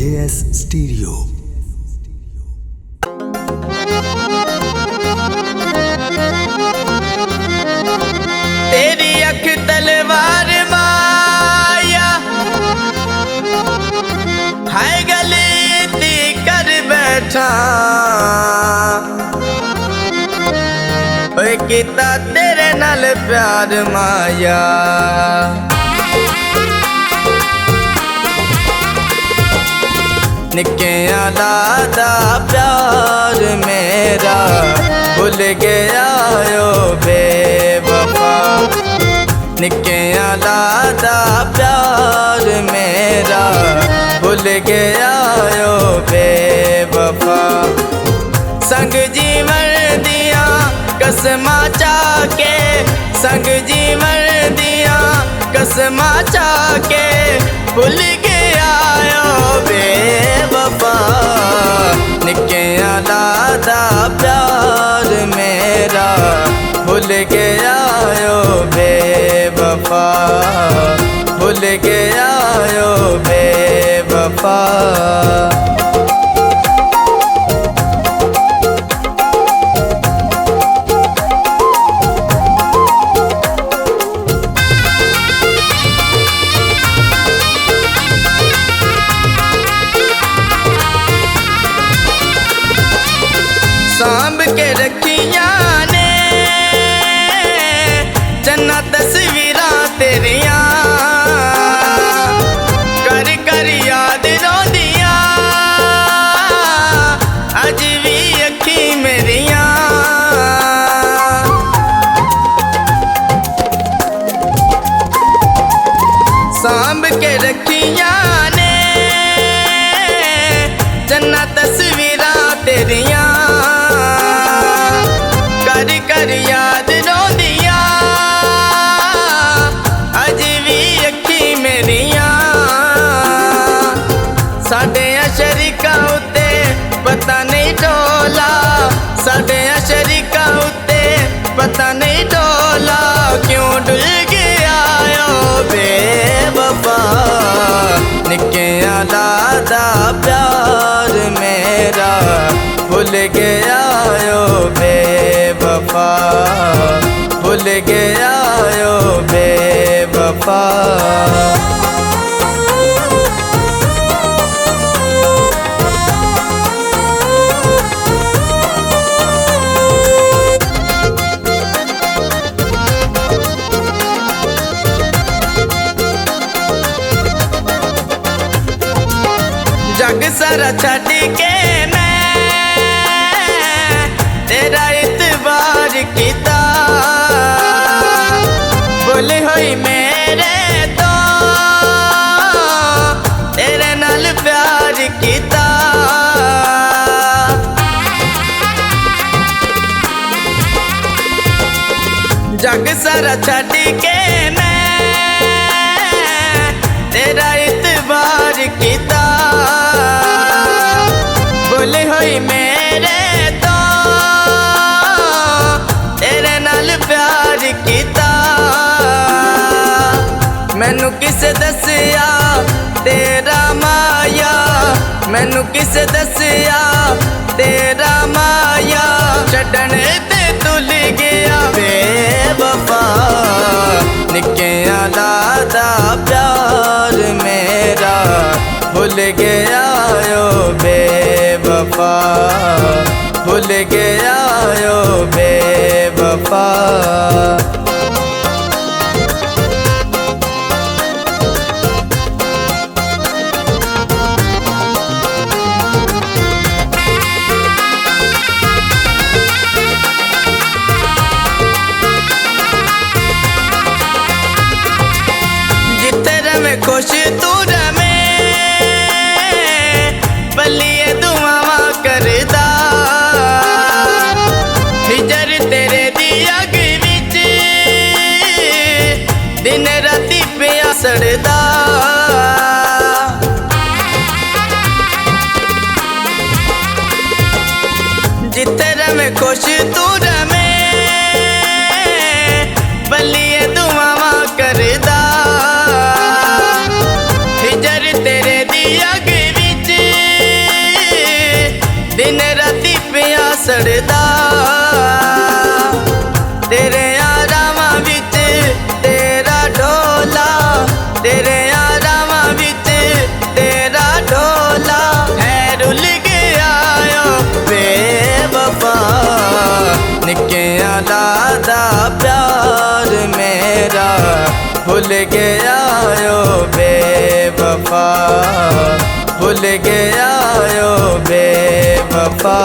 JS Stereo। तेरी अख तलवार माया है गलती कर बैठा ओए किता तेरे नाल प्यार माया निक्कियां लादा प्यार मेरा भुल गया ओ बेवफा निक्कियां लादा प्यार मेरा भुल गया ओ बेवफा संग जीवन दिया कसमां चाके संग जीवन दिया कसमां चाके भुल गया ओ बेवफा निक्कियां लादा प्यार मेरा भुल गया ओ बेवफा भुल गया ओ बेवफा। सांभ के रखिया ने जन्ना तस्वीरां तेरिया कर कर याद रोंदिया अज भी अखी मेरिया सांभ के रखिया ने जन्ना तस्वीरां तेरिया कर कर याद रोंदिया अज भी अखी मेरिया साडे शरीका उत्ते पता नहीं डोला साडे शरीका उत्ते पता नहीं डोला क्यों डुल गया ओ बेवफा निक्कियां लादा प्यार मेरा भुल गया ओ बेवफा भुल गया ओ बेवफा। जग सारा छड़ के मैं तेरा इतबार किता भुल होई मेरे तो तेरे नाल प्यार किता जग सारा छड़ के मैं तेरा इतबार किता भुल होई मेरे तो तेरे नाल प्यार किता मैनू किसे दसिया तेरा माया मैनू किसे दसिया तेरा माया छड्डण ते तुल गया बेवफा निक्कियां लादा प्यार मेरा भुल गया ओ बेवफा भुल गया ओ बेवफा। जिथे रमे खुश तू रमे बलिए दुआवा करदा हिजर तेरे दी अग विच दिन राती पिया सड़दा जिथे रमे खुश तू रमे बलिए दुआवा करदा हिजर तेरे दी अग विच सड़दा तेरे आरामां विच तेरा ढोला, तेरे आरामां विच तेरा ढोला है रुल गया ओ बेवफा। निक्कियां लादा प्यार मेरा भुल गया ओ बेवफा, भुल गया ओ बेवफा।